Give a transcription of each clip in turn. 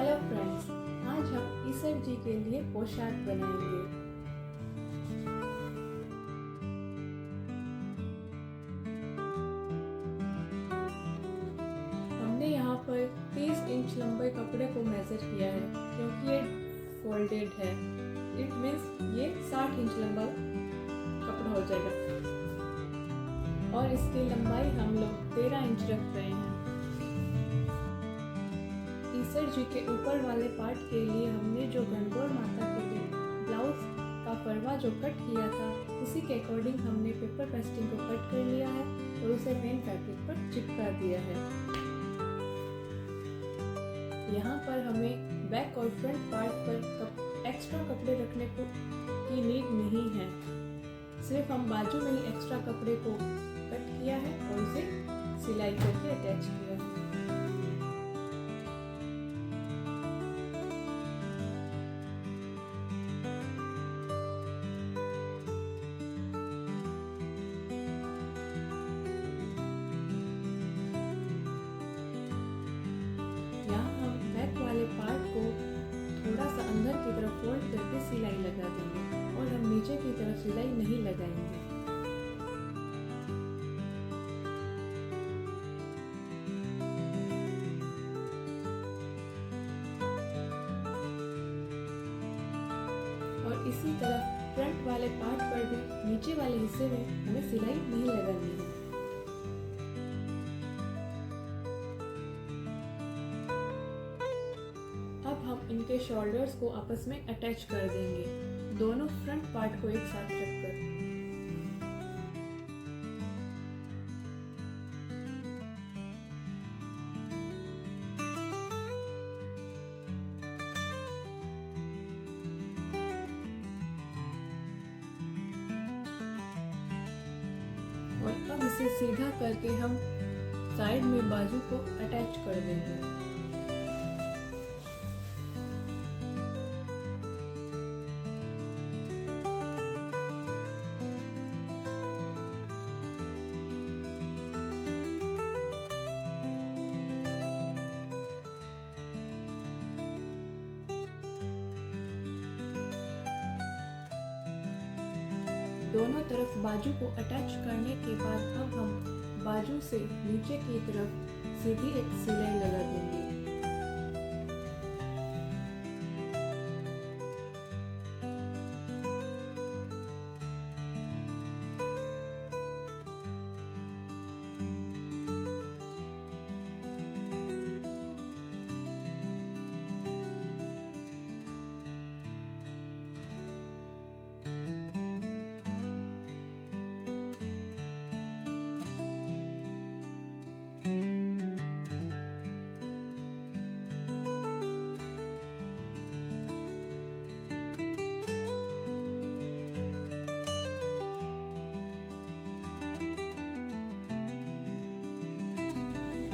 Hello friends, आज हम ईसर जी के लिए पोशाक बनाएंगे। हमने यहाँ पर 30 इंच लंबे कपड़े को मेजर किया है क्योंकि ये फोल्डेड है। इट मीन्स ये 60 इंच लंबा कपड़ा हो जाएगा और इसकी लंबाई हम लोग 13 इंच रख रहे हैं। ईसर जी के ऊपर वाले पार्ट के लिए हमने जो गणगौर माता के लिए ब्लाउज का फरवा जो कट किया था, उसी के अकॉर्डिंग हमने पेपर पेस्टिंग को कट कर लिया है और उसे मेन फैब्रिक पर चिपका दिया है। यहाँ पर हमें बैक और फ्रंट पार्ट पर एक्स्ट्रा कपड़े रखने की नीड नहीं है, सिर्फ हम बाजू में ही एक्स्ट्रा कपड़े को कट किया है और उसे सिलाई करके अटैच किया है। पार्ट को थोड़ा सा अंदर की तरफ फोल्ड करके सिलाई लगा देंगे और हम नीचे की तरफ सिलाई नहीं लगाएंगे। और इसी तरह फ्रंट वाले पार्ट पर भी नीचे वाले हिस्से में हमें सिलाई नहीं लगानी है। अब हम इनके शोल्डर्स को आपस में अटैच कर देंगे, दोनों फ्रंट पार्ट को एक साथ रखकर। और अब इसे सीधा करके हम साइड में बाजू को अटैच कर देंगे। दोनों तरफ बाजू को अटैच करने के बाद अब हम बाजू से नीचे की तरफ सीधी एक सिलाई लगा देंगे।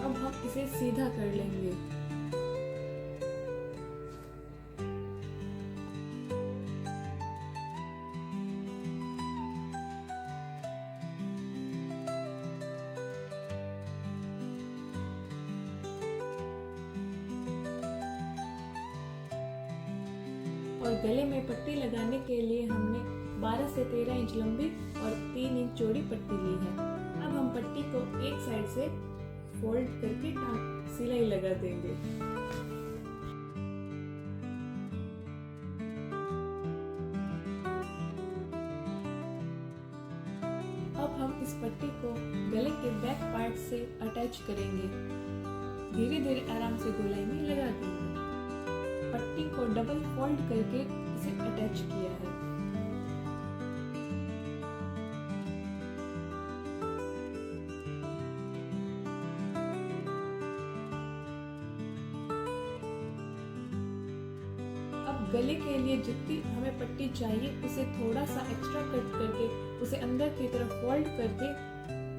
अब हम इसे सीधा कर लेंगे। और गले में पट्टी लगाने के लिए हमने 12 से 13 इंच लंबी और 3 इंच चौड़ी पट्टी ली है। अब हम पट्टी को एक साइड से फोल्ड करके सिलाई लगा देंगे। अब हम इस पट्टी को गले के बैक पार्ट से अटैच करेंगे। धीरे धीरे आराम से गोलाई में लगा देंगे। पट्टी को डबल फोल्ड करके इसे अटैच किया है। गले के लिए जितनी हमें पट्टी चाहिए उसे थोड़ा सा एक्स्ट्रा कट करके उसे अंदर की तरफ फोल्ड करके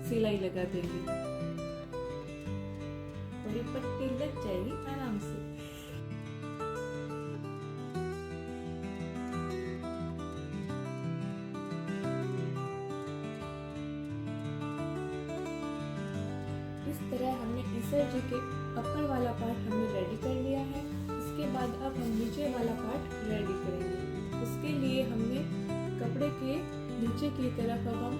सिलाई लगा देंगे और ये पट्टी लग जाएगी आराम से। इस तरह हमने ईसर जी के अपर वाला पार्ट हमने रेडी कर लिया है। इसके बाद अब हम नीचे वाला पार्ट रेडी करेंगे। उसके लिए हमने कपड़े के नीचे की तरफ अब हम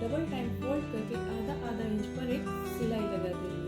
डबल टाइम फोल्ड करके आधा आधा इंच पर एक सिलाई लगा देंगे।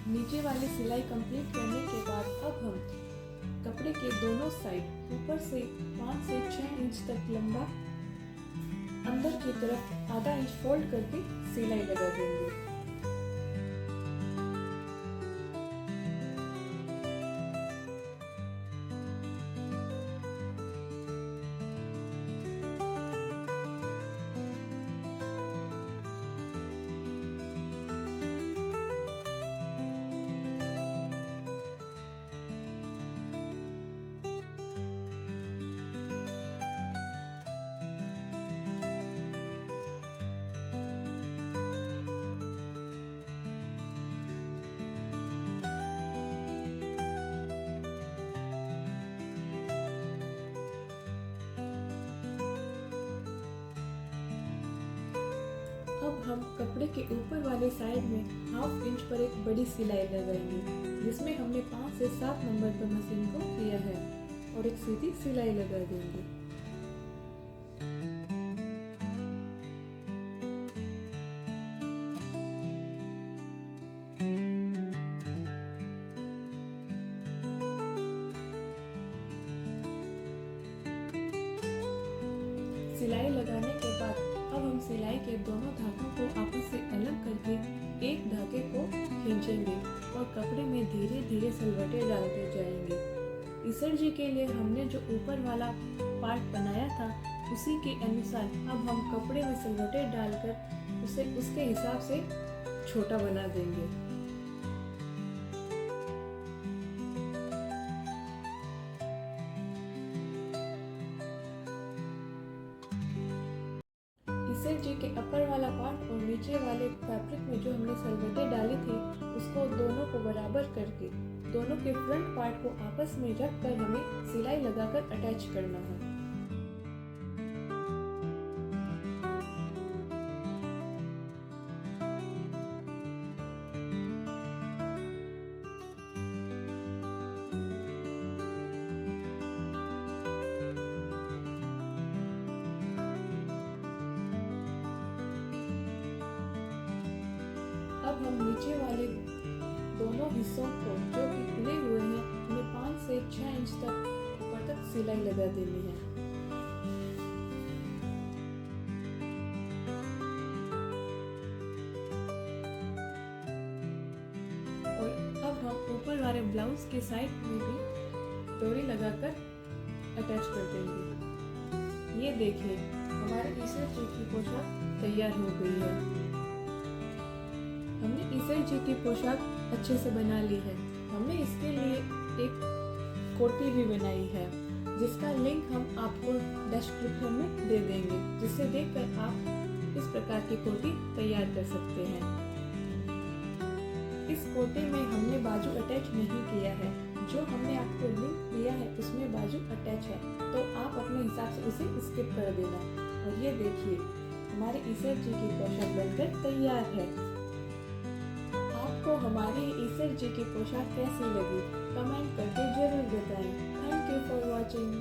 नीचे वाली सिलाई कंप्लीट करने के बाद अब हम कपड़े के दोनों साइड ऊपर से 5 से 6 इंच तक लंबा अंदर की तरफ आधा इंच फोल्ड करके सिलाई लगा देंगे। अब हम कपड़े के ऊपर वाले साइड में 1/2 इंच पर एक बड़ी सिलाई लगाएंगे, जिसमें हमने 5 से 7 नंबर पर मशीन को किया है, और एक सीधी सिलाई लगा देंगे। सिलाई लगाने के बाद अब हम सिलाई के दोनों धागों को आपस से अलग करके एक धागे को खींचेंगे और कपड़े में धीरे धीरे सलवटें डालते जाएंगे। ईसर जी के लिए हमने जो ऊपर वाला पार्ट बनाया था उसी के अनुसार अब हम कपड़े में सलवटें डालकर उसे उसके हिसाब से छोटा बना देंगे। ईसर जी के अपर वाला पार्ट और नीचे वाले फैब्रिक में जो हमने सलवटें डाली थी उसको दोनों को बराबर करके दोनों के फ्रंट पार्ट को आपस में रख कर हमें सिलाई लगाकर अटैच करना है। अब हम नीचे वाले दोनों हिस्सों को जो कि खुले हुए हैं उन्हें 5 से 6 इंच तक ऊपर तक सिलाई लगा देनी है। और अब हम ऊपर वाले ब्लाउज के साइड में भी डोरी लगाकर अटैच कर देंगे। ये देखिए हमारे ईसर जी की पोशाक तैयार हो गई है। हमने ईसर जी की पोशाक अच्छे से बना ली है। हमने इसके लिए एक कोटी भी बनाई है, जिसका लिंक हम आपको डिस्क्रिप्शन में दे देंगे, जिसे देखकर आप इस प्रकार की कोटी तैयार कर सकते हैं। इस कोटे में हमने बाजू अटैच नहीं किया है, जो हमने आपको लिंक दिया है उसमें बाजू अटैच है, तो आप अपने हिसाब से उसे स्किप कर देना। और ये देखिए हमारे ईसर जी की पोशाक बनकर तैयार है। आपको हमारी ईसर जी की पोशाक कैसी लगी कमेंट करके जरूर बताएं। Thank you for watching.